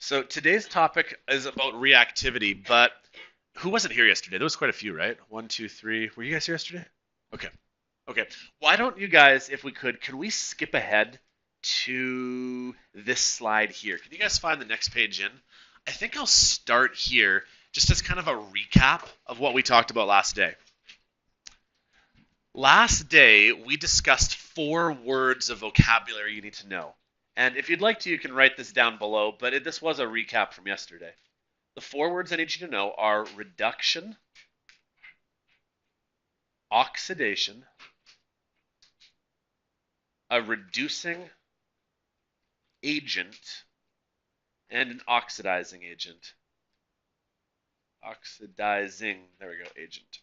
So today's topic is about reactivity, but who wasn't here yesterday? There was quite a few, right? One, two, three. Were you guys here yesterday? Okay. Okay. Why don't you guys, if we could, can we skip ahead to this slide here? Can you guys find the next page in? I think I'll start here just as kind of a recap of what we talked about last day. Last day, we discussed 4 words of vocabulary you need to know. And if you'd like to, you can write this down below, but this was a recap from yesterday. The 4 words I need you to know are reduction, oxidation, a reducing agent, and an oxidizing agent. Oxidizing, there we go, agent.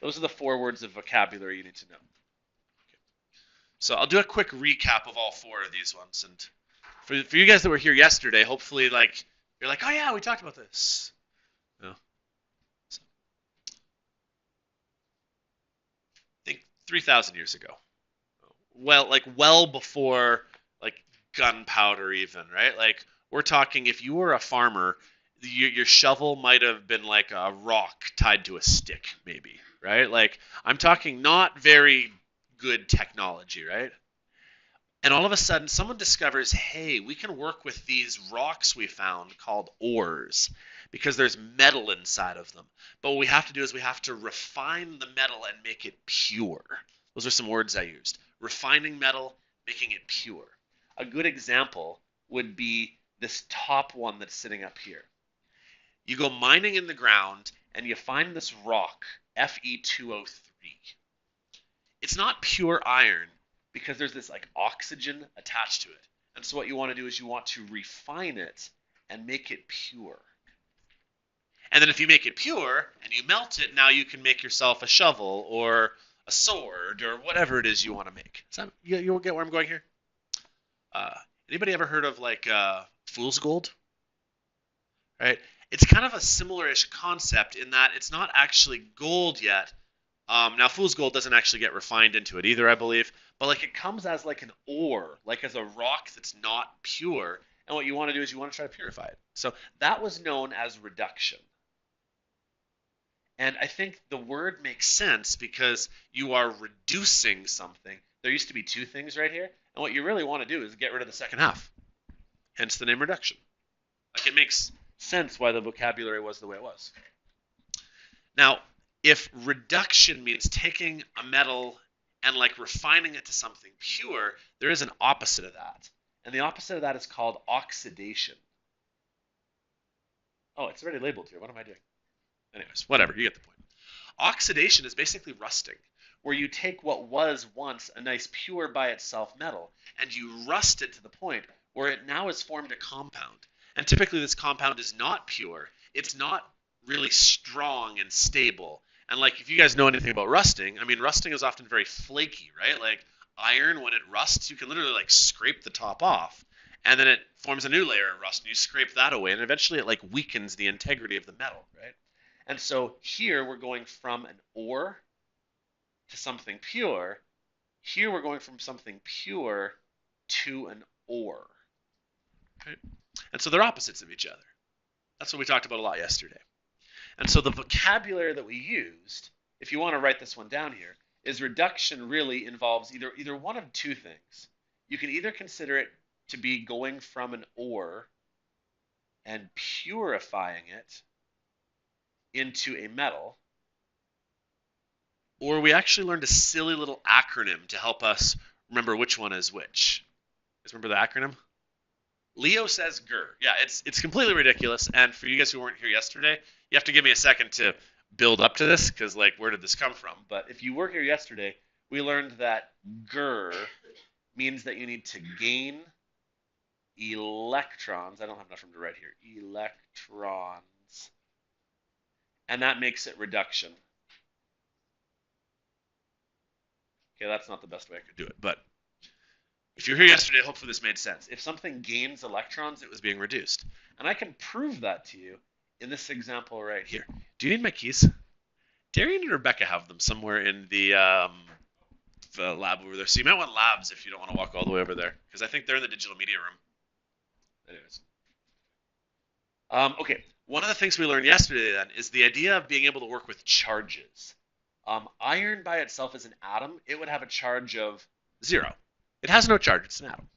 Those are the 4 words of vocabulary you need to know. Okay. So I'll do a quick recap of all 4 of these ones. And for you guys that were here yesterday, hopefully you're like, oh yeah, we talked about this. No. So, think 3,000 years ago. Well before like gunpowder even, right? Like we're talking if you were a farmer, your shovel might have been like a rock tied to a stick maybe, right? Like I'm talking not very good technology, right? And all of a sudden someone discovers, hey, we can work with these rocks we found called ores because there's metal inside of them. But what we have to do is we have to refine the metal and make it pure. Those are some words I used. Refining metal, making it pure. A good example would be this top one that's sitting up here. You go mining in the ground and you find this rock, Fe2O3. It's not pure iron because there's this like oxygen attached to it. And so what you want to do is you want to refine it and make it pure. And then if you make it pure and you melt it, now you can make yourself a shovel or a sword or whatever it is you want to make. So you'll get where I'm going here. Uh, Anybody ever heard of like fool's gold? Right? It's kind of a similar-ish concept in that it's not actually gold yet. Now, fool's gold doesn't actually get refined into it either, I believe, but like it comes as like an ore, like as a rock that's not pure. And what you want to do is you want to try to purify it. So that was known as reduction. And I think the word makes sense because you are reducing something. There used to be 2 things right here, and what you really want to do is get rid of the second half. Hence the name reduction. Like it makes sense why the vocabulary was the way it was. Now, if reduction means taking a metal and like refining it to something pure, there is an opposite of that. And the opposite of that is called oxidation. Oh, it's already labeled here. What am I doing? Anyways, whatever, you get the point. Oxidation is basically rusting, where you take what was once a nice pure by itself metal and you rust it to the point where it now has formed a compound. And typically this compound is not pure. It's not really strong and stable. And like if you guys know anything about rusting, I mean rusting is often very flaky, right? Like iron, when it rusts, you can literally like scrape the top off and then it forms a new layer of rust and you scrape that away and eventually it like weakens the integrity of the metal, right? And so here we're going from an ore to something pure. Here we're going from something pure to an ore. Okay? And so they're opposites of each other. That's what we talked about a lot yesterday. And so the vocabulary that we used, if you want to write this one down here, is reduction really involves either one of 2 things. You can either consider it to be going from an ore and purifying it into a metal, or we actually learned a silly little acronym to help us remember which one is which. Guys remember the acronym? Leo says GER. Yeah, it's completely ridiculous. And for you guys who weren't here yesterday, you have to give me a second to build up to this because like where did this come from? But if you were here yesterday, we learned that GER means that you need to gain electrons. I don't have enough room to write here. Electrons. And that makes it reduction. Okay, that's not the best way I could do it, but if you're here yesterday, hopefully this made sense. If something gains electrons, it was being reduced. And I can prove that to you in this example right here. Do you need my keys? Darian and Rebecca have them somewhere in the lab over there. So you might want labs if you don't want to walk all the way over there, because I think they're in the digital media room. Anyways. Okay, one of the things we learned yesterday then is the idea of being able to work with charges. Iron by itself as an atom, it would have a charge of 0. It has no charge, it's an atom.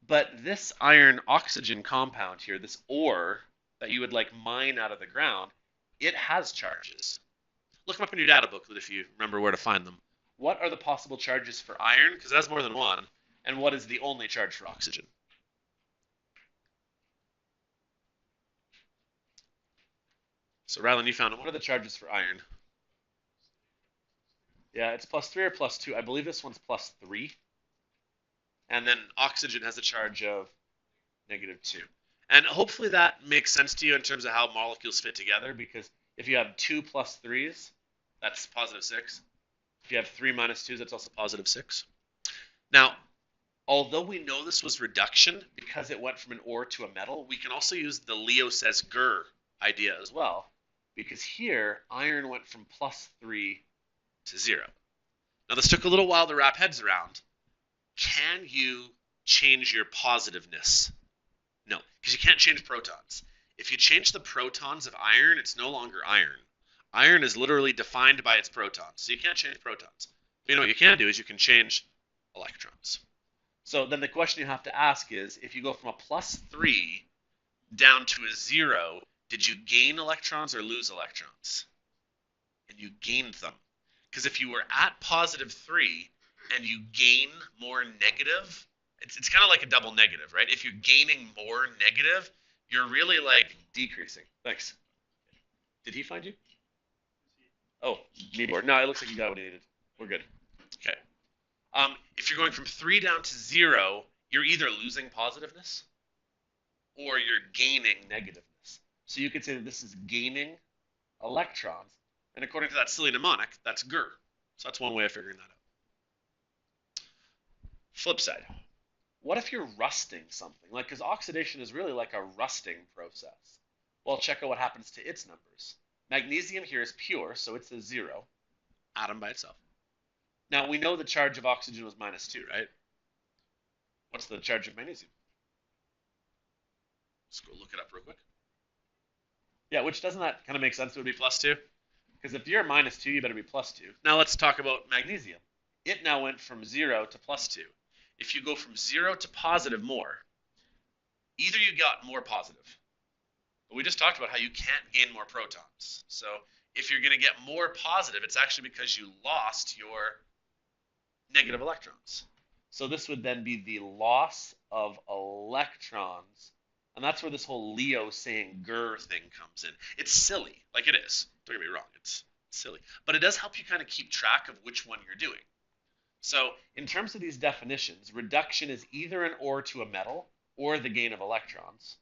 But this iron oxygen compound here, this ore that you would like mine out of the ground, it has charges. Look them up in your data booklet if you remember where to find them. What are the possible charges for iron? Because it has more than one. And what is the only charge for oxygen? So, Rylan, you found it. What are the charges for iron? Yeah, it's +3 or +2. I believe this one's +3. And then oxygen has a charge of -2. And hopefully that makes sense to you in terms of how molecules fit together, because if you have 2 plus 3s, that's +6. If you have 3 minus 2s, that's also +6. Now, although we know this was reduction because it went from an ore to a metal, we can also use the Leo says Gur idea as well, because here iron went from +3 to 0. Now, this took a little while to wrap heads around. Can you change your positiveness? No, because you can't change protons. If you change the protons of iron, it's no longer iron. Iron is literally defined by its protons, so you can't change protons. But you know what you can do is you can change electrons. So then the question you have to ask is, if you go from a +3 down to a 0, did you gain electrons or lose electrons? And you gained them. Because if you were at +3 and you gain more negative, it's kind of like a double negative, right? If you're gaining more negative, you're really like decreasing. Thanks. Did he find you? Oh, keyboard. No, it looks like you got what he needed. We're good. Okay. If you're going from 3 down to 0, you're either losing positiveness or you're gaining negativeness. So you could say that this is gaining electrons. And according to that silly mnemonic, that's Gur. So that's one way of figuring that out. Flip side. What if you're rusting something? Like, because oxidation is really like a rusting process. Well, check out what happens to its numbers. Magnesium here is pure, so it's a 0, atom by itself. Now, we know the charge of oxygen was -2, right? What's the charge of magnesium? Let's go look it up real quick. Yeah, which doesn't that kind of make sense? It would be +2? Because if you're -2, you better be +2. Now let's talk about magnesium. It now went from 0 to +2. If you go from 0 to positive more, either you got more positive, but we just talked about how you can't gain more protons. So if you're going to get more positive, it's actually because you lost your negative electrons. So this would then be the loss of electrons. And that's where this whole Leo saying Gur thing comes in. It's silly, like it is. Don't get me wrong, it's silly. But it does help you kind of keep track of which one you're doing. So in terms of these definitions, reduction is either an ore to a metal or the gain of electrons.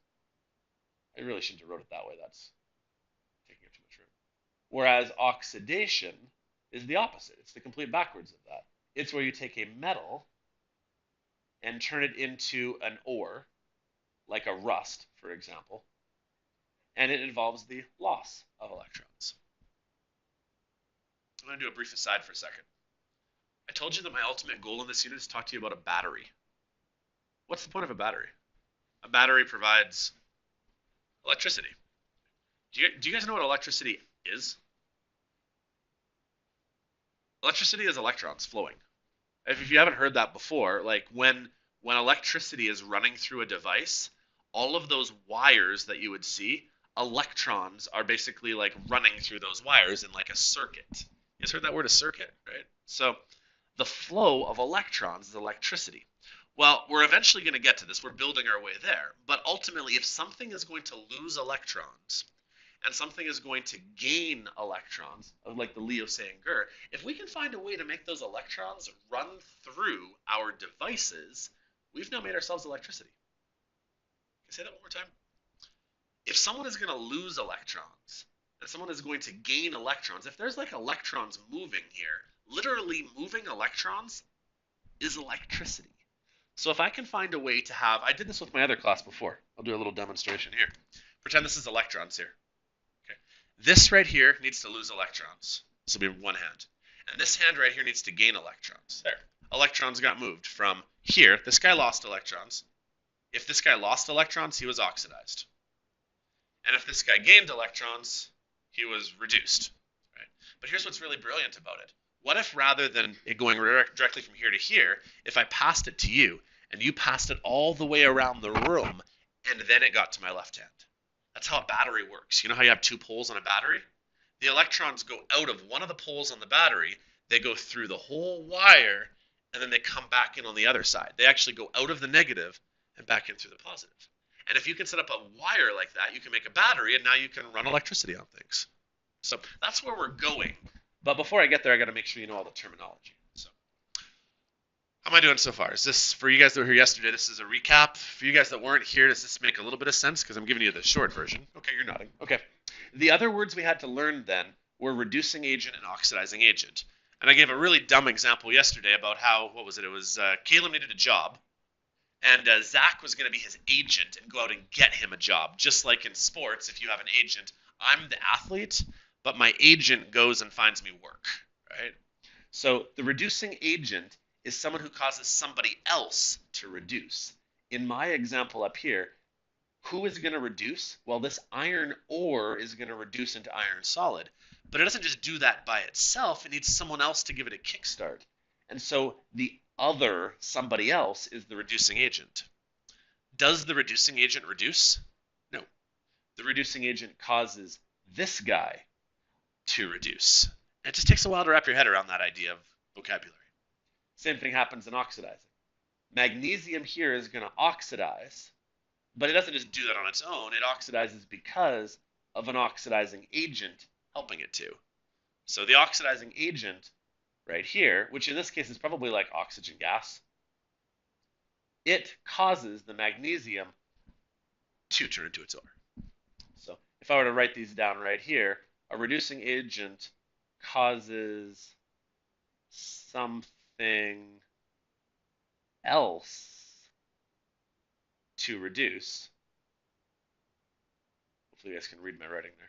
I really shouldn't have wrote it that way. That's taking up too much room. Whereas oxidation is the opposite. It's the complete backwards of that. It's where you take a metal and turn it into an ore, like a rust, for example, and it involves the loss of electrons. I'm going to do a brief aside for a second. I told you that my ultimate goal in this unit is to talk to you about a battery. What's the point of a battery? A battery provides electricity. Do you guys know what electricity is? Electricity is electrons flowing. If you haven't heard that before, like when electricity is running through a device, all of those wires that you would see, electrons are basically like running through those wires in like a circuit. You guys heard that word, a circuit, right? So the flow of electrons is electricity. Well, we're eventually going to get to this. We're building our way there. But ultimately, if something is going to lose electrons and something is going to gain electrons, like the Leo saying Gur, if we can find a way to make those electrons run through our devices, we've now made ourselves electricity. Can I say that one more time? If someone is going to lose electrons and someone is going to gain electrons, if there's like electrons moving here, literally moving electrons is electricity. So if I can find a way to have, I did this with my other class before. I'll do a little demonstration here. Pretend this is electrons here. Okay. This right here needs to lose electrons. This will be one hand. And this hand right here needs to gain electrons. There. Electrons got moved from here. This guy lost electrons. If this guy lost electrons, he was oxidized. And if this guy gained electrons, he was reduced. Right? But here's what's really brilliant about it. What if rather than it going directly from here to here, if I passed it to you and you passed it all the way around the room and then it got to my left hand? That's how a battery works. You know how you have two poles on a battery? The electrons go out of one of the poles on the battery, they go through the whole wire, and then they come back in on the other side. They actually go out of the negative and back in through the positive. And if you can set up a wire like that, you can make a battery, and now you can run electricity on things. So that's where we're going. But before I get there, I got to make sure you know all the terminology. So how am I doing so far? Is this, for you guys that were here yesterday, this is a recap. For you guys that weren't here, does this make a little bit of sense? Because I'm giving you the short version. Okay, you're nodding. Okay. The other words we had to learn then were reducing agent and oxidizing agent. And I gave a really dumb example yesterday about how, what was it? It was Caleb needed a job, and Zach was going to be his agent and go out and get him a job. Just like in sports, if you have an agent, I'm the athlete, but my agent goes and finds me work, right? So the reducing agent is someone who causes somebody else to reduce. In my example up here, who is going to reduce? Well, this iron ore is going to reduce into iron solid. But it doesn't just do that by itself. It needs someone else to give it a kickstart. And so the other somebody else is the reducing agent. Does the reducing agent reduce? No. The reducing agent causes this guy to reduce. And it just takes a while to wrap your head around that idea of vocabulary. Same thing happens in oxidizing. Magnesium here is going to oxidize, but it doesn't just do that on its own. It oxidizes because of an oxidizing agent helping it to. So the oxidizing agent right here, which in this case is probably like oxygen gas, it causes the magnesium to turn into its ore. So if I were to write these down right here, a reducing agent causes something else to reduce. Hopefully you guys can read my writing there.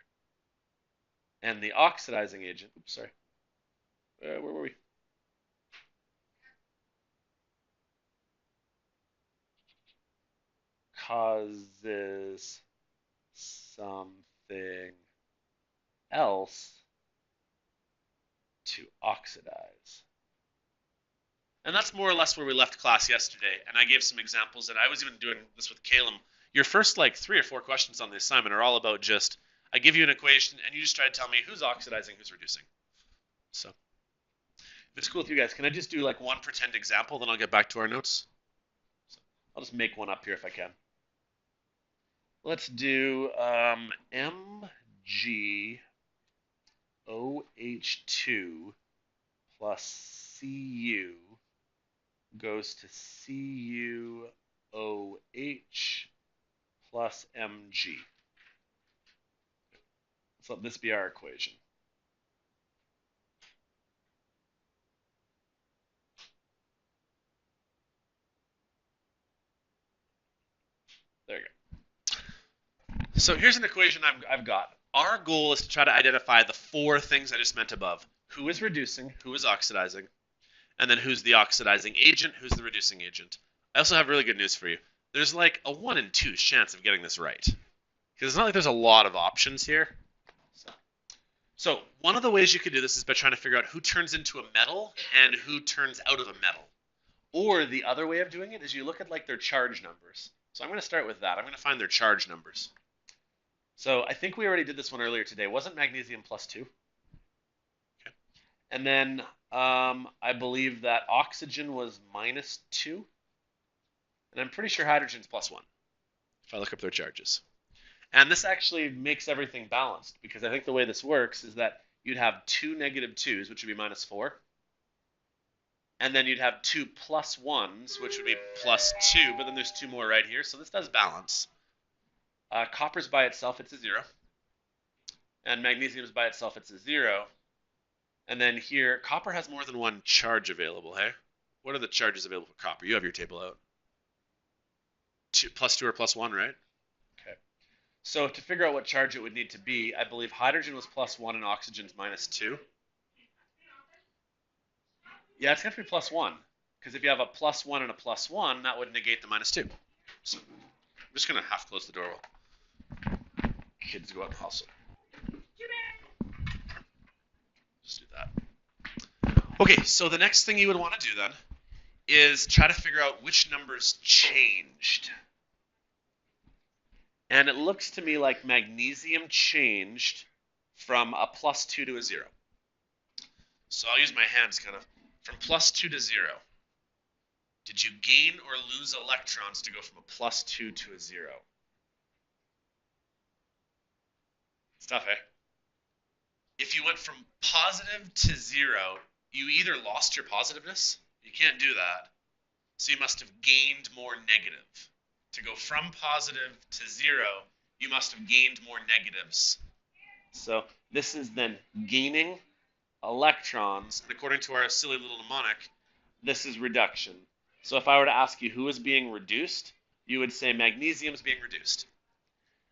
And the oxidizing agent, oops, sorry. Where were we? Causes something else to oxidize. And that's more or less where we left class yesterday. And I gave some examples, and I was even doing this with Caleb. Your first like 3 or 4 questions on the assignment are all about just, I give you an equation, and you just try to tell me who's oxidizing, who's reducing. So if it's cool with you guys, can I just do like one pretend example, then I'll get back to our notes? So I'll just make one up here if I can. Let's do MgOH2 plus Cu goes to CuOH plus Mg. Let's let this be our equation. There you go. So here's an equation I've got. Our goal is to try to identify the 4 things I just meant above. Who is reducing, who is oxidizing, and then who's the oxidizing agent, who's the reducing agent. I also have really good news for you. There's like a 1 in 2 chance of getting this right. Because it's not like there's a lot of options here. So one of the ways you could do this is by trying to figure out who turns into a metal and who turns out of a metal. Or the other way of doing it is you look at like their charge numbers. So I'm going to start with that. I'm going to find their charge numbers. So I think we already did this one earlier today. Wasn't magnesium plus 2? Okay. And then I believe that oxygen was minus 2. And I'm pretty sure hydrogen's plus 1, if I look up their charges. And this actually makes everything balanced, because I think the way this works is that you'd have 2 negative 2s, which would be minus 4. And then you'd have 2 plus 1s, which would be plus 2, but then there's 2 more right here, so this does balance. Copper's by itself, it's a 0. And magnesium's by itself, it's a 0. And then here, copper has more than 1 charge available, hey? What are the charges available for copper? You have your table out. Plus 2 or plus 1, right? Okay. So to figure out what charge it would need to be, I believe hydrogen was plus 1 and oxygen's minus 2. Yeah, it's going to be plus 1. Because if you have a plus 1 and a plus 1, that would negate the minus 2. So I'm just going to half close the door. Kids go out and hustle. Just do that. Okay, so the next thing you would want to do then is try to figure out which numbers changed. And it looks to me like magnesium changed from a +2 to a 0. So I'll use my hands kind of. From +2 to 0. Did you gain or lose electrons to go from a +2 to a 0? It's tough, eh? If you went from positive to 0, you either lost your positiveness, you can't do that, so you must have gained more negative. To go from positive to 0, you must have gained more negatives. So this is then gaining electrons, and according to our silly little mnemonic, this is reduction. So if I were to ask you who is being reduced, you would say magnesium is being reduced.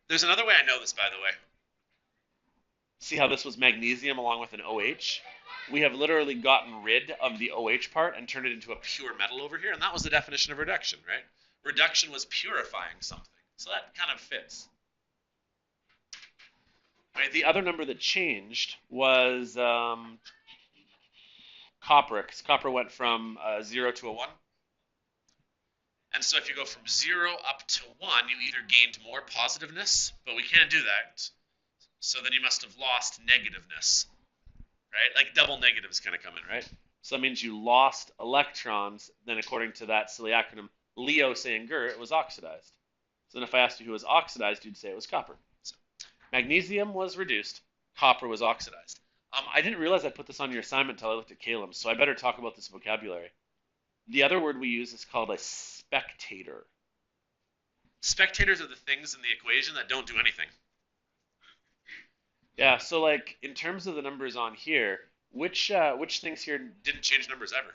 There's another way I know this, by the way. See how this was magnesium along with an OH? We have literally gotten rid of the OH part and turned it into a pure metal over here, and that was the definition of reduction, right? Reduction was purifying something, so that kind of fits. Right, the other number that changed was copper, because copper went from 0 to a 1. And so if you go from 0 up to 1, you either gained more positiveness, but we can't do that. So then you must have lost negativeness, right? Like double negatives kind of come in, right? So that means you lost electrons. Then according to that silly acronym, Leo saying it was oxidized. So then if I asked you who was oxidized, you'd say it was copper. So magnesium was reduced, copper was oxidized. I didn't realize I put this on your assignment until I looked at Caleb, so I better talk about this vocabulary. The other word we use is called a spectator. Spectators are the things in the equation that don't do anything. Yeah, so like in terms of the numbers on here, which things here didn't change numbers ever?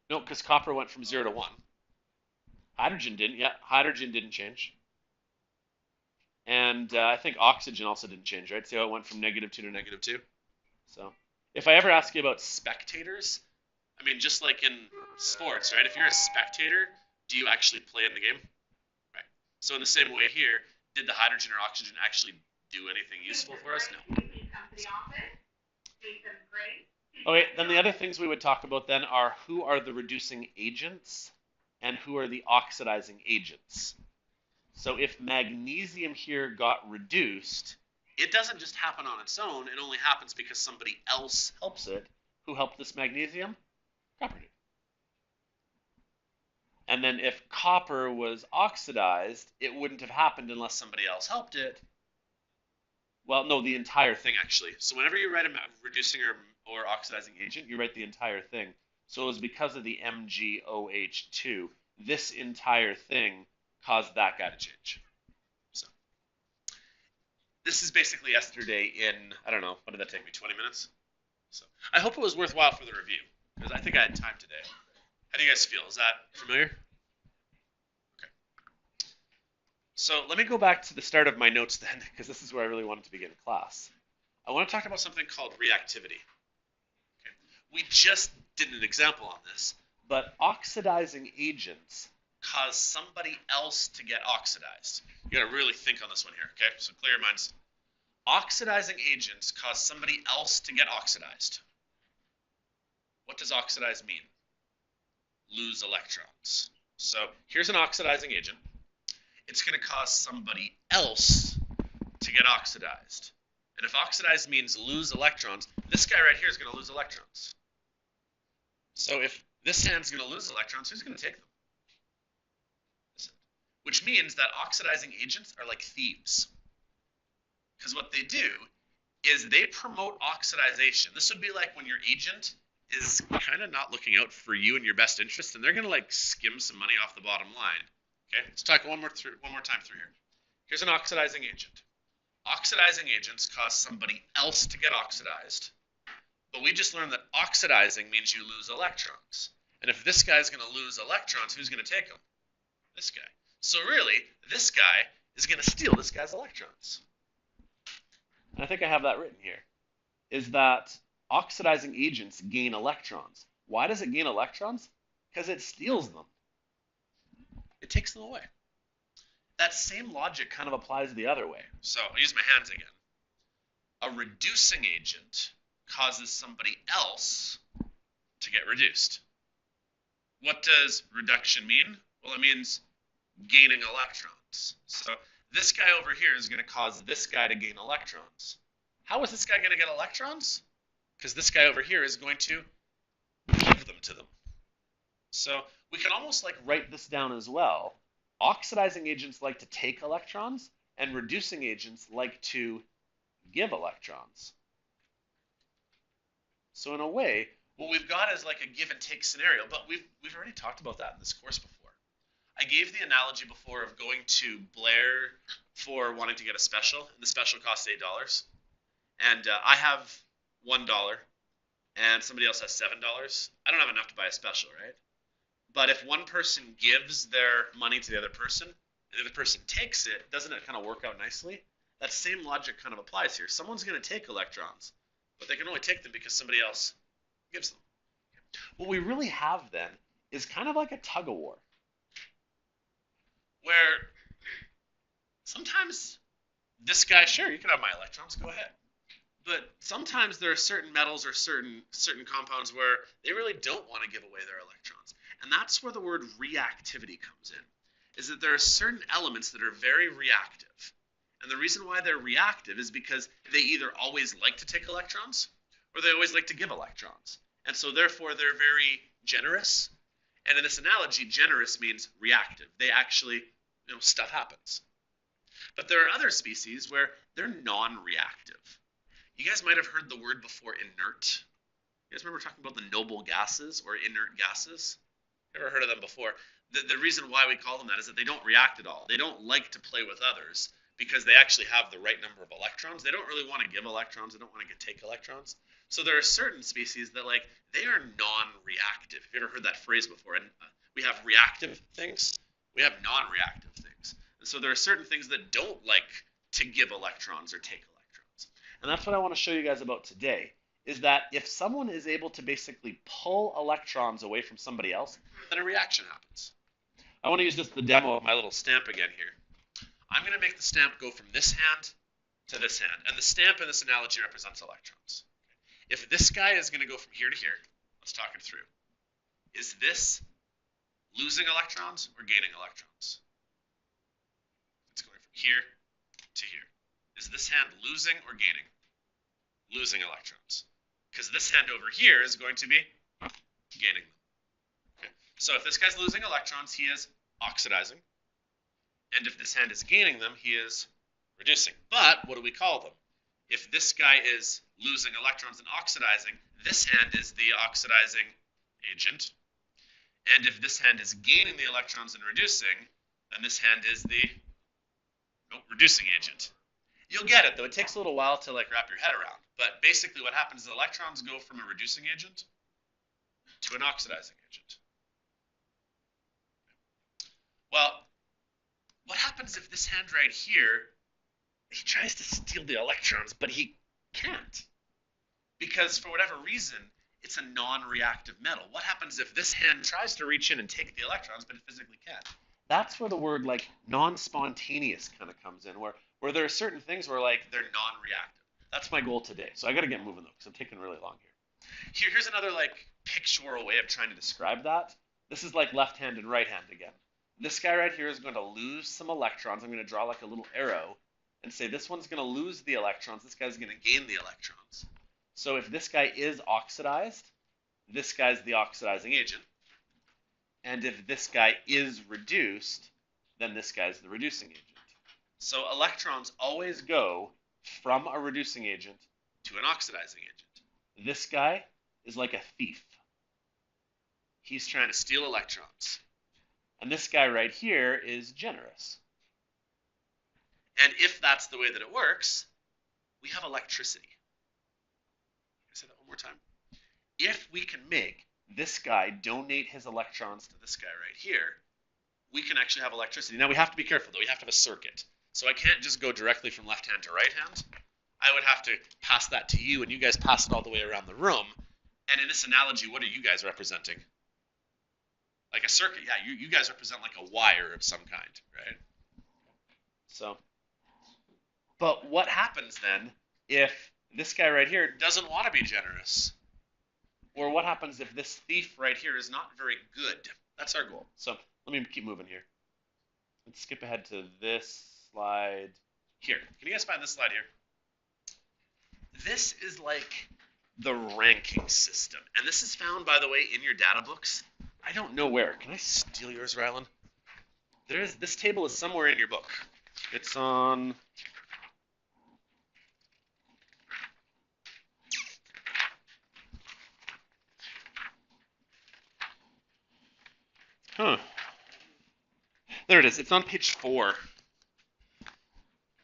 No, because copper went from 0 to 1. Hydrogen didn't. Yeah, hydrogen didn't change. And I think oxygen also didn't change, right? See how it went from -2 to -2? So if I ever ask you about spectators, I mean, just like in sports, right? If you're a spectator, do you actually play in the game? Right. So in the same way here, did the hydrogen or oxygen actually do anything useful for us? No. Okay, then the other things we would talk about then are who are the reducing agents and who are the oxidizing agents. So if magnesium here got reduced, it doesn't just happen on its own. It only happens because somebody else helps it. Who helped this magnesium? Copper did. And then if copper was oxidized, it wouldn't have happened unless somebody else helped it. Well, no, the entire thing actually. So whenever you write a reducing or oxidizing agent, you write the entire thing. So it was because of the MgOH2. This entire thing caused that guy to change. So this is basically yesterday in, I don't know, what did that take me, 20 minutes? So I hope it was worthwhile for the review, because I think I had time today. How do you guys feel? Is that familiar? Okay. So let me go back to the start of my notes then, because this is where I really wanted to begin class. I want to talk about something called reactivity. Okay. We just did an example on this, but oxidizing agents cause somebody else to get oxidized. You got to really think on this one here, okay? So clear your minds. Oxidizing agents cause somebody else to get oxidized. What does oxidize mean? Lose electrons. So here's an oxidizing agent. It's going to cause somebody else to get oxidized. And if oxidize means lose electrons, this guy right here is going to lose electrons. So if this hand's going to lose electrons, who's going to take them? Which means that oxidizing agents are like thieves. Because what they do is they promote oxidization. This would be like when your agent is kind of not looking out for you and your best interest, and they're going to like skim some money off the bottom line. Okay, let's talk one more time through here. Here's an oxidizing agent. Oxidizing agents cause somebody else to get oxidized. But we just learned that oxidizing means you lose electrons. And if this guy's going to lose electrons, who's going to take them? This guy. So really, this guy is going to steal this guy's electrons. And I think I have that written here. Is that oxidizing agents gain electrons. Why does it gain electrons? Because it steals them. It takes them away. that same logic kind of applies the other way. So I'll use my hands again. A reducing agent causes somebody else to get reduced. What does reduction mean? Well, it means gaining electrons. So this guy over here is going to cause this guy to gain electrons. How is this guy going to get electrons? Because this guy over here is going to give them to them. So we can almost like write this down as well. Oxidizing agents like to take electrons, and reducing agents like to give electrons. So in a way, what we've got is like a give and take scenario, but we've already talked about that in this course before. I gave the analogy before of going to Blair for wanting to get a special, and the special costs $8. And I have $1, and somebody else has $7. I don't have enough to buy a special, right? But if one person gives their money to the other person, and the other person takes it, doesn't it kind of work out nicely? That same logic kind of applies here. Someone's going to take electrons, but they can only take them because somebody else gives them. What we really have then is kind of like a tug of war, where sometimes this guy, sure, you can have my electrons, go ahead. But sometimes there are certain metals or certain compounds where they really don't want to give away their electrons. And that's where the word reactivity comes in, is that there are certain elements that are very reactive. And the reason why they're reactive is because they either always like to take electrons or they always like to give electrons. And so therefore they're very generous. And in this analogy, generous means reactive. They actually, stuff happens. But there are other species where they're non-reactive. You guys might have heard the word before, inert. You guys remember talking about the noble gases or inert gases? Ever heard of them before? The reason why we call them that is that they don't react at all. They don't like to play with others because they actually have the right number of electrons. They don't really want to give electrons. They don't want to take electrons. So there are certain species that they are non-reactive. Have you ever heard that phrase before? And we have reactive things. We have non-reactive things. And so there are certain things that don't like to give electrons or take electrons. And that's what I want to show you guys about today, is that if someone is able to basically pull electrons away from somebody else, then a reaction happens. I want to use just the demo of my little stamp again here. I'm going to make the stamp go from this hand to this hand. And the stamp in this analogy represents electrons. If this guy is going to go from here to here, let's talk it through. Is this losing electrons or gaining electrons? It's going from here to here. Is this hand losing or gaining? Losing electrons. Because this hand over here is going to be gaining them. Okay. So if this guy's losing electrons, he is oxidizing. And if this hand is gaining them, he is reducing. But what do we call them? If this guy is losing electrons and oxidizing, this hand is the oxidizing agent. And if this hand is gaining the electrons and reducing, then this hand is the reducing agent. You'll get it, though. It takes a little while to wrap your head around. But basically what happens is electrons go from a reducing agent to an oxidizing agent. Well, what happens if this hand right here, he tries to steal the electrons, but he can't? Because for whatever reason, it's a non-reactive metal. What happens if this hand tries to reach in and take the electrons, but it physically can't? That's where the word non-spontaneous kind of comes in, where there are certain things where they're non-reactive. That's my goal today. So I got to get moving though, because I'm taking really long here. Here's another pictorial way of trying to describe that. This is left hand and right hand again. This guy right here is going to lose some electrons. I'm going to draw a little arrow and say this one's going to lose the electrons. This guy's going to gain the electrons. So if this guy is oxidized, this guy's the oxidizing agent. And if this guy is reduced, then this guy's the reducing agent. So electrons always go from a reducing agent to an oxidizing agent. This guy is like a thief. He's trying to steal electrons. And this guy right here is generous. And if that's the way that it works, we have electricity. Can I say that one more time? If we can make this guy donate his electrons to this guy right here, we can actually have electricity. Now we have to be careful though. We have to have a circuit. So I can't just go directly from left hand to right hand. I would have to pass that to you, and you guys pass it all the way around the room. And in this analogy, what are you guys representing? Like a circuit. Yeah, you guys represent a wire of some kind, right? So, but what happens then if this guy right here doesn't want to be generous? Or what happens if this thief right here is not very good? That's our goal. So let me keep moving here. Let's skip ahead to this slide here. Can you guys find this slide here? This is like the ranking system. And this is found, by the way, in your data books. I don't know where. Can I steal yours, Rylan? This table is somewhere in your book. It's on... Huh. There it is. It's on page 4. Can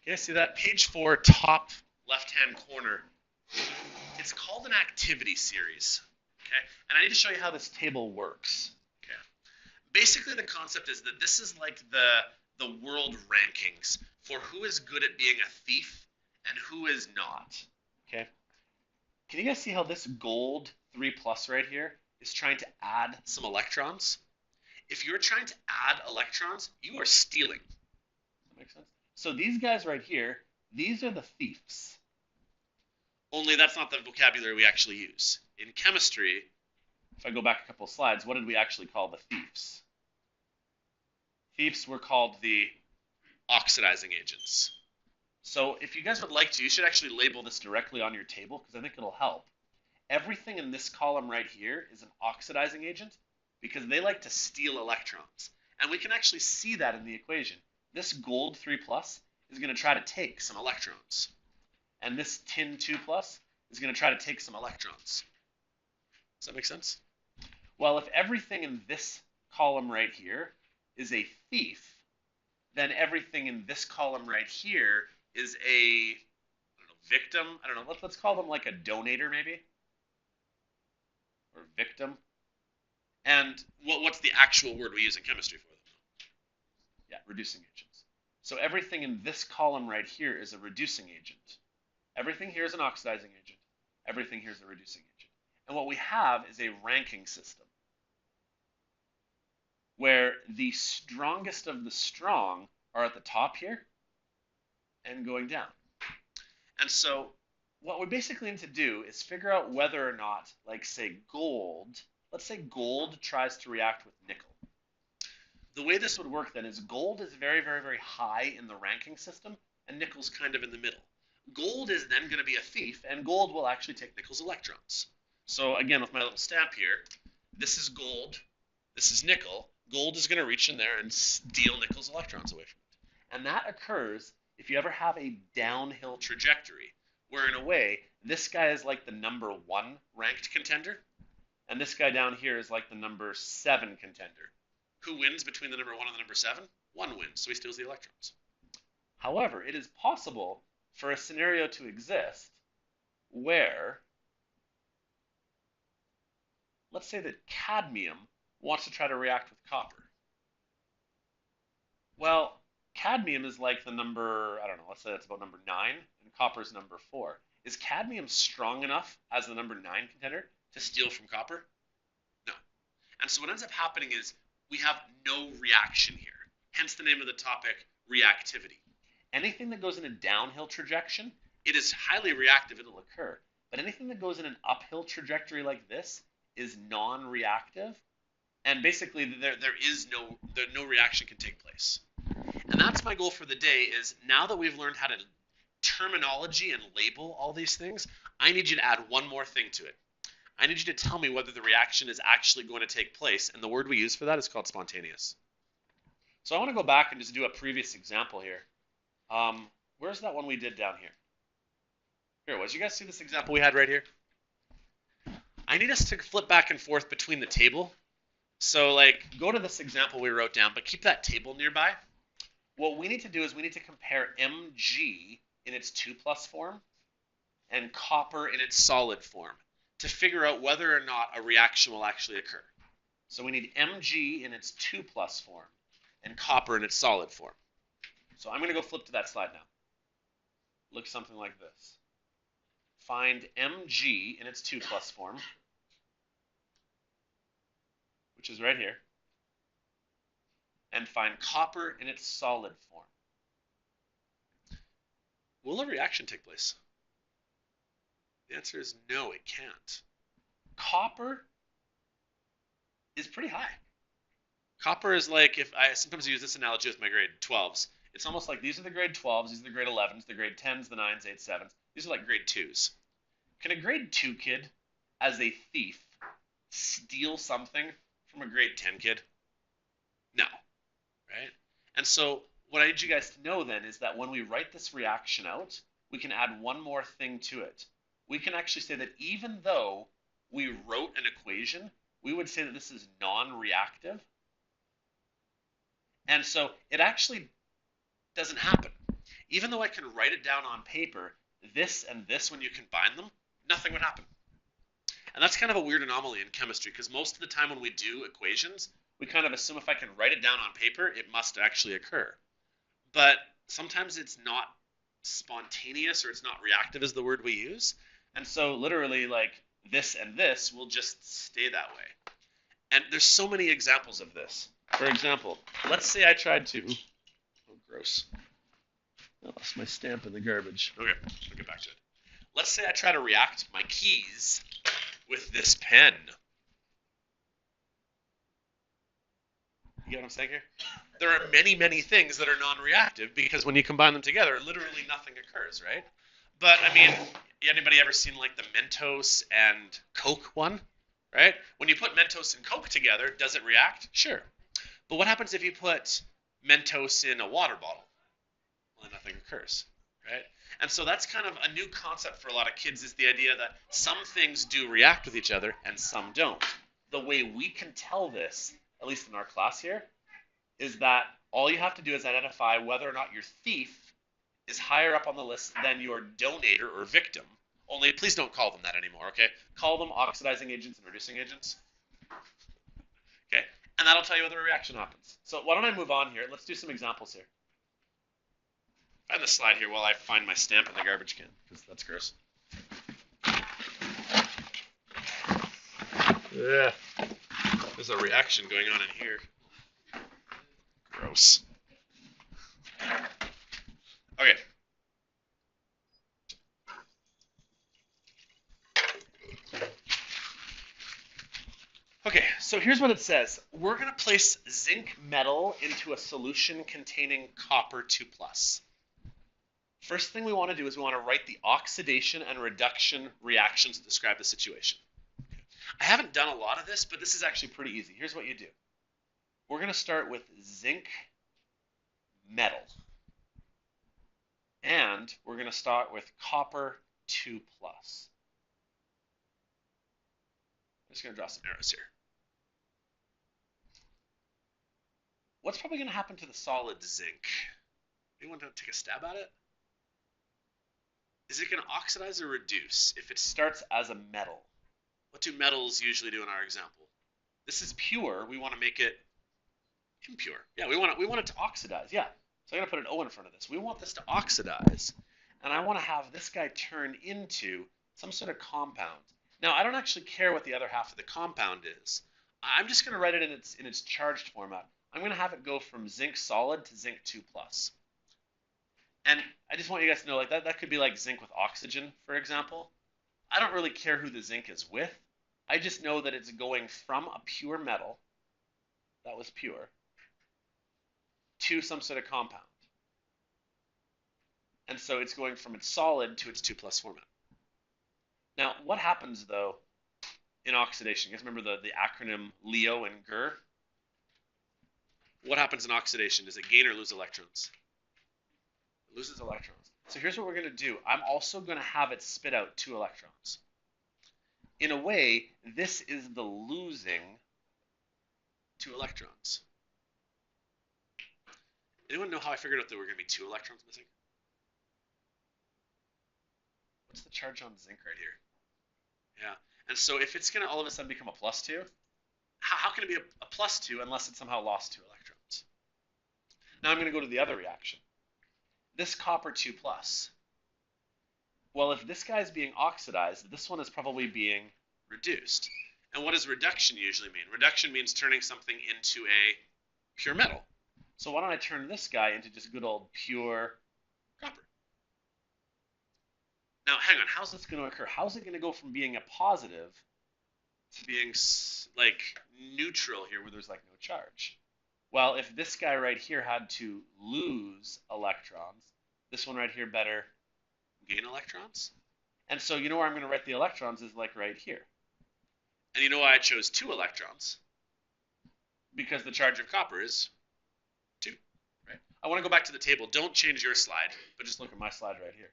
you see that? Page 4, top left-hand corner. It's called an activity series. Okay? And I need to show you how this table works. Okay? Basically, the concept is that this is like the world rankings for who is good at being a thief and who is not. Okay? Can you guys see how this gold 3 plus right here is trying to add some electrons? If you're trying to add electrons, you are stealing. Does that make sense? So these guys right here, these are the thieves. Only that's not the vocabulary we actually use. In chemistry, if I go back a couple of slides, what did we actually call the thieves? Thieves were called the oxidizing agents. So if you guys would like to, you should actually label this directly on your table because I think it'll help. Everything in this column right here is an oxidizing agent because they like to steal electrons. And we can actually see that in the equation. This gold 3 plus is going to try to take some electrons. And this tin 2 plus is going to try to take some electrons. Does that make sense? Well, if everything in this column right here is a thief, then everything in this column right here is a victim. I don't know. Let's call them like a donator maybe, or victim. And what's the actual word we use in chemistry for them? Yeah, reducing agents. So everything in this column right here is a reducing agent. Everything here is an oxidizing agent. Everything here is a reducing agent. And what we have is a ranking system where the strongest of the strong are at the top here and going down. And so what we basically need to do is figure out whether or not, like say gold, let's say gold tries to react with nickel. The way this would work then is gold is very, very, very high in the ranking system and nickel's kind of in the middle. Gold is then going to be a thief and gold will actually take nickel's electrons. So again, with my little stamp here, this is gold, this is nickel. Gold is going to reach in there and steal nickel's electrons away from it. And that occurs if you ever have a downhill trajectory, where in a way, this guy is like the number 1 ranked contender, and this guy down here is like the number 7 contender. Who wins between the number 1 and the number 7? 1 wins, so he steals the electrons. However, it is possible for a scenario to exist where, let's say that cadmium wants to try to react with copper. Well, cadmium is like the number, I don't know, let's say that's about number 9, and copper is number 4. Is cadmium strong enough as the number 9 contender to steal from copper? No. And so what ends up happening is we have no reaction here. Hence the name of the topic, reactivity. Anything that goes in a downhill trajectory, it is highly reactive, it'll occur. But anything that goes in an uphill trajectory like this is non-reactive. And basically no reaction can take place. And that's my goal for the day is now that we've learned how to terminology and label all these things, I need you to add one more thing to it. I need you to tell me whether the reaction is actually going to take place. And the word we use for that is called spontaneous. So I want to go back and just do a previous example here. Where's that one we did down here? Here it was. You guys see this example we had right here? I need us to flip back and forth between the table. So like go to this example we wrote down, but keep that table nearby. What we need to do is we need to compare Mg in its 2 plus form and copper in its solid form to figure out whether or not a reaction will actually occur. So we need Mg in its 2 plus form and copper in its solid form. So I'm going to go flip to that slide now. Look something like this. Find Mg in its 2 plus form, which is right here, and find copper in its solid form. Will a reaction take place? The answer is no, it can't. Copper is pretty high. Copper is like, if I sometimes use this analogy with my grade 12s, it's almost like these are the grade 12s, these are the grade 11s, the grade 10s, the 9s, 8s, 7s. These are like grade 2s. Can a grade 2 kid, as a thief, steal something from a grade 10 kid? No, right? And so what I need you guys to know then is that when we write this reaction out, we can add one more thing to it. We can actually say that even though we wrote an equation, we would say that this is non-reactive. And so it actually doesn't happen. Even though I can write it down on paper, this and this, when you combine them, nothing would happen. And that's kind of a weird anomaly in chemistry because most of the time when we do equations, we kind of assume if I can write it down on paper, it must actually occur. But sometimes it's not spontaneous or it's not reactive is the word we use. And so literally like this and this will just stay that way. And there's so many examples of this. For example, let's say I tried to, oh gross, I lost my stamp in the garbage. Okay, I'll get back to it. Let's say I try to react my keys with this pen. You get what I'm saying here? There are many, many things that are non-reactive because when you combine them together, literally nothing occurs, right? But I mean, anybody ever seen like the Mentos and Coke one, right? When you put Mentos and Coke together, does it react? Sure. But what happens if you put Mentos in a water bottle? Well, nothing occurs, right? And so that's kind of a new concept for a lot of kids is the idea that some things do react with each other and some don't. The way we can tell this, at least in our class here, is that all you have to do is identify whether or not your thief is higher up on the list than your donator or victim. Only please don't call them that anymore, okay? Call them oxidizing agents and reducing agents. Okay, and that'll tell you whether a reaction happens. So why don't I move on here? Let's do some examples here. Find the slide here while I find my stamp in the garbage can, because that's gross. Yeah, there's a reaction going on in here. Gross. Okay. Okay, so here's what it says. We're going to place zinc metal into a solution containing copper 2+. First thing we want to do is we want to write the oxidation and reduction reactions that describe the situation. I haven't done a lot of this, but this is actually pretty easy. Here's what you do. We're going to start with zinc metal. And we're going to start with copper 2+. I'm just going to draw some arrows here. What's probably going to happen to the solid zinc? Anyone want to take a stab at it? Is it going to oxidize or reduce if it starts as a metal? What do metals usually do in our example? This is pure. We want to make it impure. Yeah, we want it to oxidize. Yeah. So I'm going to put an O in front of this. We want this to oxidize. And I want to have this guy turn into some sort of compound. Now, I don't actually care what the other half of the compound is. I'm just going to write it in its charged format. I'm going to have it go from zinc solid to zinc 2+. And I just want you guys to know, like that could be like zinc with oxygen, for example. I don't really care who the zinc is with. I just know that it's going from a pure metal, that was pure, to some sort of compound. And so it's going from its solid to its 2+ format. Now, what happens, though, in oxidation? You guys remember the acronym LEO and GER? What happens in oxidation? Does it gain or lose electrons? It loses electrons. So here's what we're going to do. I'm also going to have it spit out 2 electrons. In a way, this is the losing 2 electrons. Anyone know how I figured out there were going to be 2 electrons missing? What's the charge on zinc right here? Yeah. And so if it's going to all of a sudden become a +2, how can it be a +2 unless it somehow lost 2 electrons? Now I'm going to go to the other reaction. This copper 2+. Well, if this guy is being oxidized, this one is probably being reduced. And what does reduction usually mean? Reduction means turning something into a pure metal. So why don't I turn this guy into just good old pure copper? Now, hang on. How's this going to occur? How's it going to go from being a positive to being like neutral here where there's like no charge? Well, if this guy right here had to lose electrons, this one right here better gain electrons. And so you know where I'm going to write the electrons is like right here. And you know why I chose 2 electrons? Because the charge of copper is 2, right? I want to go back to the table. Don't change your slide, but just look at my slide right here.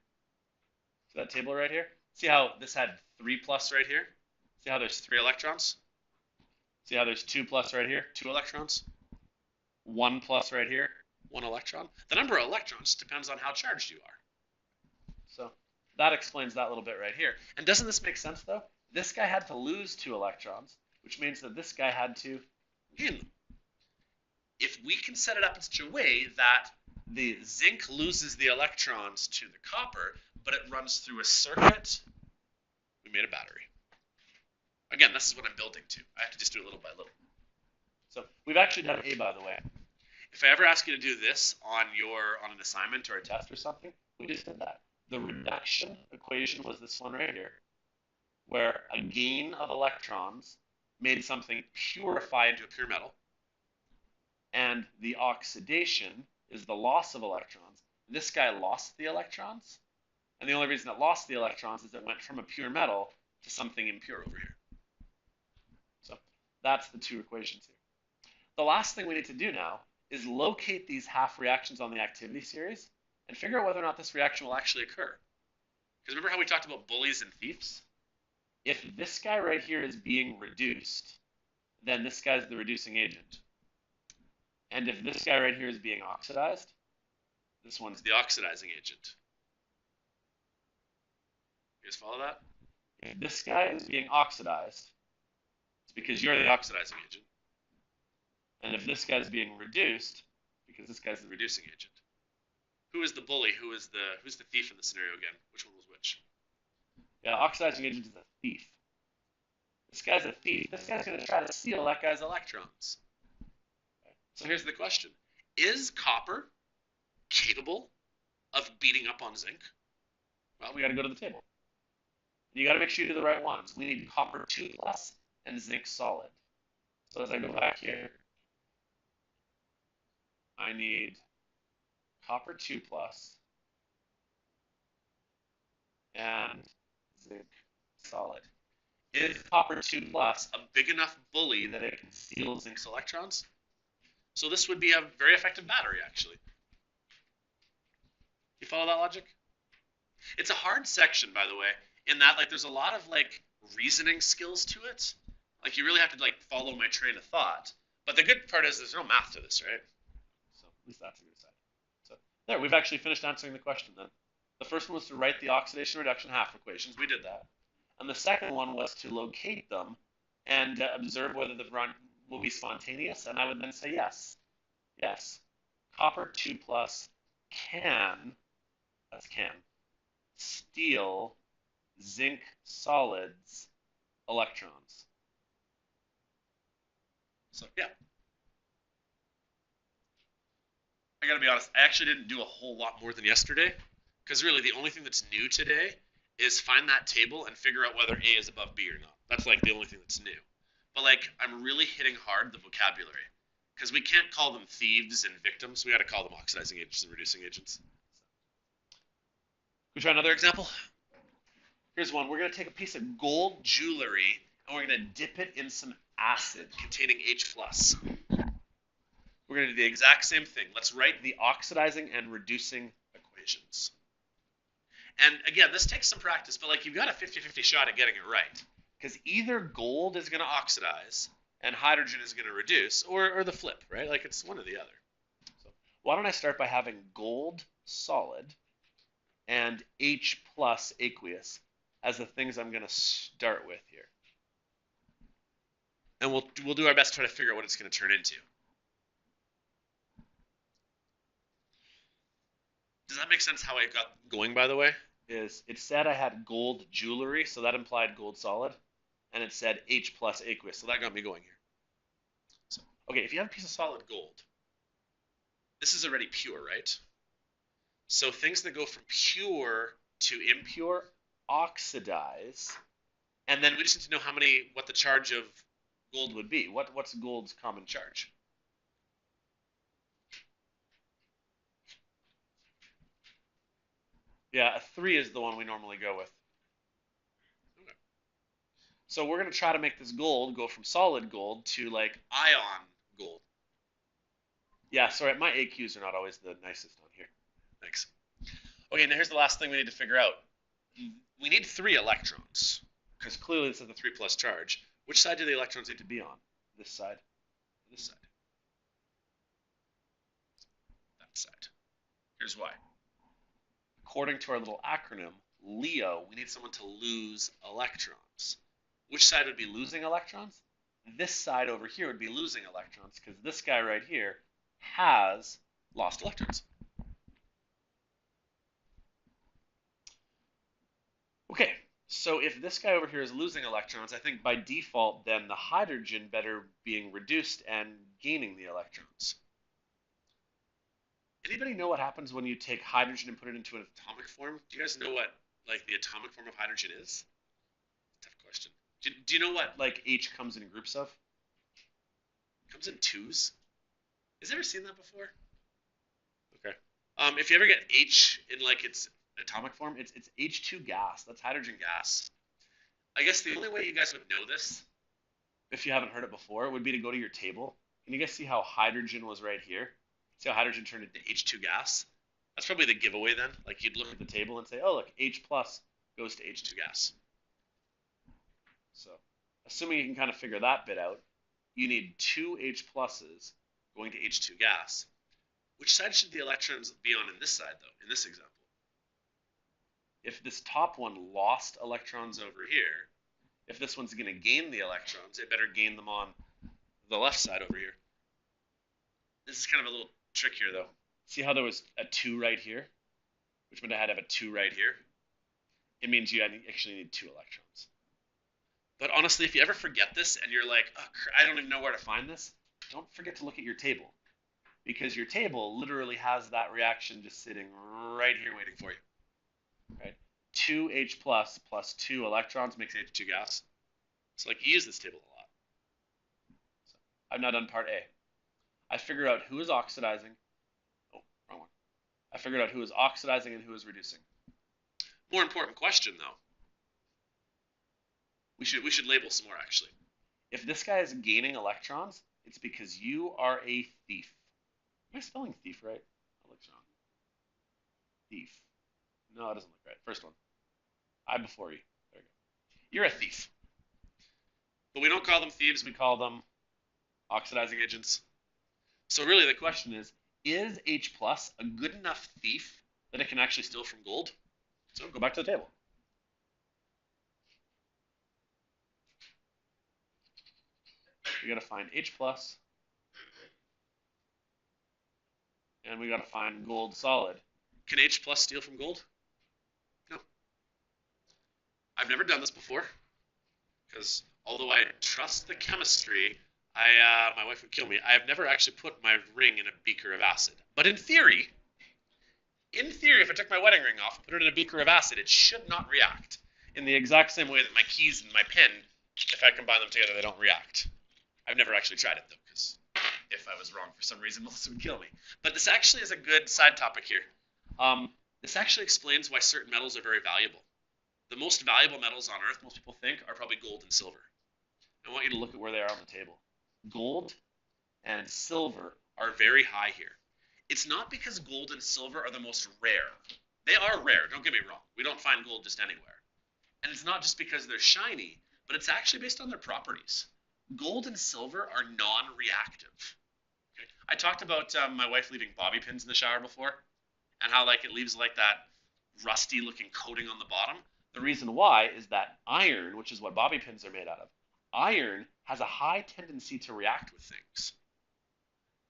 See that table right here? See how this had 3 plus right here? See how there's 3 electrons? See how there's 2 plus right here? 2 electrons? 1 plus right here? 1 electron? The number of electrons depends on how charged you are. So that explains that little bit right here. And doesn't this make sense, though? This guy had to lose 2 electrons, which means that this guy had to gain them. If we can set it up in such a way that the zinc loses the electrons to the copper, but it runs through a circuit, we made a battery. Again, this is what I'm building to. I have to just do it little by little. So we've actually done A, by the way. If I ever ask you to do this on an assignment or a test or something, we just did that. The reduction equation was this one right here, where a gain of electrons made something purify into a pure metal, and the oxidation is the loss of electrons. This guy lost the electrons, and the only reason it lost the electrons is it went from a pure metal to something impure over here. So that's the 2 equations here. The last thing we need to do now is locate these half reactions on the activity series and figure out whether or not this reaction will actually occur. Because remember how we talked about bullies and thieves? If this guy right here is being reduced, then this guy's the reducing agent. And if this guy right here is being oxidized, this one's the oxidizing agent. You guys follow that? If this guy is being oxidized, it's because you're the oxidizing agent. And if this guy's being reduced, because this guy's the reducing agent. Who is the bully? Who's the thief in the scenario again? Which one was which? Yeah, oxidizing agent is a thief. This guy's a thief. This guy's going to try to steal that guy's electrons. So here's the question. Is copper capable of beating up on zinc? Well, we got to go to the table. You got to make sure you do the right ones. We need copper 2 plus and zinc solid. So as I go back here, I need copper 2 plus and zinc solid. Is copper 2 plus a big enough bully that it can steal zinc's electrons? So this would be a very effective battery, actually. You follow that logic? It's a hard section, by the way, in that like there's a lot of like reasoning skills to it. Like you really have to like follow my train of thought. But the good part is there's no math to this, right? So at least that's a good side. So there, we've actually finished answering the question then. The first one was to write the oxidation reduction half equations. We did that. And the second one was to locate them and observe whether the run will be spontaneous. And I would then say yes. Yes. Copper 2 plus can, that's can, steal zinc solids electrons. So yeah. I gotta be honest, I actually didn't do a whole lot more than yesterday, because really the only thing that's new today is find that table and figure out whether A is above B or not. That's like the only thing that's new. But like I'm really hitting hard the vocabulary, because we can't call them thieves and victims. We got to call them oxidizing agents and reducing agents. We try another example. Here's one. We're going to take a piece of gold jewelry and we're going to dip it in some acid containing H+. We're going to do the exact same thing. Let's write the oxidizing and reducing equations. And again, this takes some practice, but like you've got a 50-50 shot at getting it right. Because either gold is going to oxidize and hydrogen is going to reduce, or the flip, right? Like it's one or the other. So why don't I start by having gold solid and H plus aqueous as the things I'm going to start with here. And we'll do our best to try to figure out what it's going to turn into. Does that make sense how I got going, by the way? Is it said I had gold jewelry, so that implied gold solid. And it said H plus aqueous, so that got me going here. So, okay, if you have a piece of solid gold, this is already pure, right? So things that go from pure to impure oxidize, and then we just need to know what the charge of gold would be. What's gold's common charge? Yeah, a 3 is the one we normally go with. Okay. So we're going to try to make this gold go from solid gold to like ion gold. Yeah, sorry, my AQs are not always the nicest on here. Thanks. Okay, now here's the last thing we need to figure out. We need 3 electrons, because clearly this is the 3 plus charge. Which side do the electrons need to be on? This side, this side, that side. Here's why. According to our little acronym, LEO, we need someone to lose electrons. Which side would be losing electrons? This side over here would be losing electrons, because this guy right here has lost electrons. Okay, so if this guy over here is losing electrons, I think by default then the hydrogen better being reduced and gaining the electrons. Anybody know what happens when you take hydrogen and put it into an atomic form? Do you guys know what like the atomic form of hydrogen is? Tough question. Do you know what like H comes in groups of? It comes in twos. Has ever seen that before? Okay. If you ever get H in like its atomic form, it's H2 gas. That's hydrogen gas. I guess the only way you guys would know this, if you haven't heard it before, would be to go to your table. Can you guys see how hydrogen was right here? See how hydrogen turned into H2 gas? That's probably the giveaway then. Like you'd look at the table and say, oh look, H plus goes to H2 gas. So assuming you can kind of figure that bit out, you need 2 H pluses going to H2 gas. Which side should the electrons be on in this side though, in this example? If this top one lost electrons over here, if this one's going to gain the electrons, it better gain them on the left side over here. This is kind of a little trick here though. See how there was a 2 right here? Which meant I had to have a 2 right here? It means you actually need 2 electrons. But honestly, if you ever forget this and you're like, oh, I don't even know where to find this, don't forget to look at your table. Because your table literally has that reaction just sitting right here waiting for you. Right? 2H plus 2 electrons makes H2 gas. So like you use this table a lot. So I've now done part A. I figured out who is oxidizing. Oh, wrong one. I figured out who is oxidizing and who is reducing. More important question though. We should label some more actually. If this guy is gaining electrons, it's because you are a thief. Am I spelling thief right? That looks wrong. Thief. No, it doesn't look right. First one. I before you. There we go. You're a thief. But we don't call them thieves, we call them oxidizing agents. So really the question is H plus a good enough thief that it can actually steal from gold? So go back to the table. We gotta find H plus, and we gotta find gold solid. Can H plus steal from gold? No. I've never done this before, because although I trust the chemistry, my wife would kill me. I have never actually put my ring in a beaker of acid. But in theory, if I took my wedding ring off and put it in a beaker of acid, it should not react. In the exact same way that my keys and my pen, if I combine them together, they don't react. I've never actually tried it though, because if I was wrong for some reason, Melissa would kill me. But this actually is a good side topic here. This actually explains why certain metals are very valuable. The most valuable metals on Earth, most people think, are probably gold and silver. I want you to look at where they are on the table. Gold and silver are very high here. It's not because gold and silver are the most rare. They are rare, don't get me wrong. We don't find gold just anywhere. And it's not just because they're shiny, but it's actually based on their properties. Gold and silver are non-reactive. Okay? I talked about my wife leaving bobby pins in the shower before, and how like it leaves like that rusty looking coating on the bottom. The reason why is that iron, which is what bobby pins are made out of, iron has a high tendency to react with things.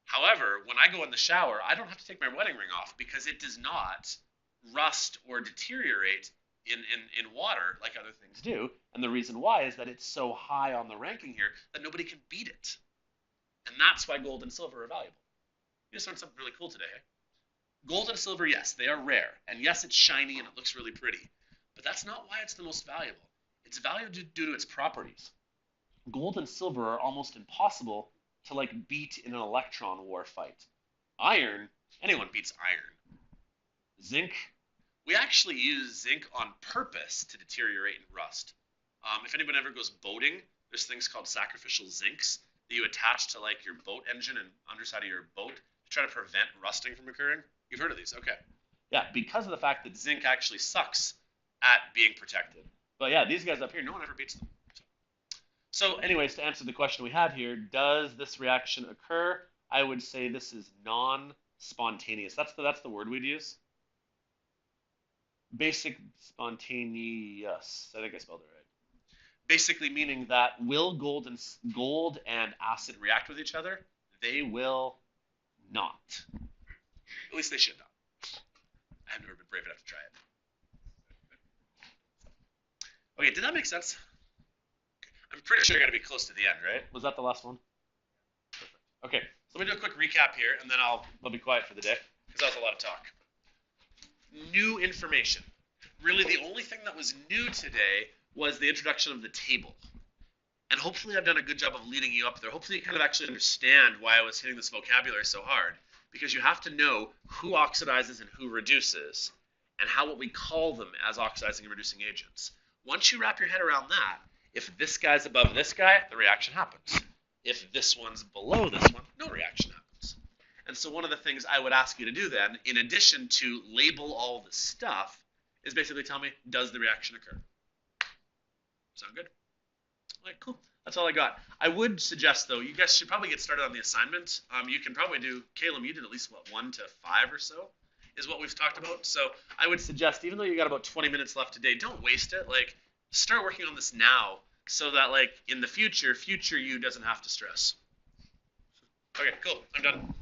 However, when I go in the shower, I don't have to take my wedding ring off because it does not rust or deteriorate in water like other things do. And the reason why is that it's so high on the ranking here that nobody can beat it. And that's why gold and silver are valuable. You just learned something really cool today, hey? Gold and silver, yes, they are rare. And yes, it's shiny and it looks really pretty. But that's not why it's the most valuable. It's valuable due to its properties. Gold and silver are almost impossible to like beat in an electron war fight. Iron, anyone beats iron. Zinc, we actually use zinc on purpose to deteriorate and rust. If anyone ever goes boating, there's things called sacrificial zincs that you attach to like your boat engine and underside of your boat to try to prevent rusting from occurring. You've heard of these, okay? Yeah, because of the fact that zinc actually sucks at being protected. But yeah, these guys up here, no one ever beats them. So anyways, to answer the question we had here, does this reaction occur? I would say this is non-spontaneous. That's the word we'd use. Basic spontaneous. I think I spelled it right. Basically meaning that will gold and acid react with each other? They will not. At least they should not. I've never been brave enough to try it. Okay, did that make sense? I'm pretty sure I got to be close to the end, right? Was that the last one? Perfect. Okay, so let me do a quick recap here, and then I'll be quiet for the day, because that was a lot of talk. New information. Really, the only thing that was new today was the introduction of the table. And hopefully I've done a good job of leading you up there. Hopefully you kind of actually understand why I was hitting this vocabulary so hard. Because you have to know who oxidizes and who reduces, and how what we call them as oxidizing and reducing agents. Once you wrap your head around that, if this guy's above this guy, the reaction happens. If this one's below this one, no reaction happens. And so one of the things I would ask you to do then, in addition to label all the stuff, is basically tell me, does the reaction occur? Sound good? Like, cool. That's all I got. I would suggest, though, you guys should probably get started on the assignment. You can probably do, Caleb, you did at least, 1 to 5 or so is what we've talked about. So I would suggest, even though you got about 20 minutes left today, don't waste it. Like, start working on this now so that, like, in the future you doesn't have to stress. Okay, cool. I'm done.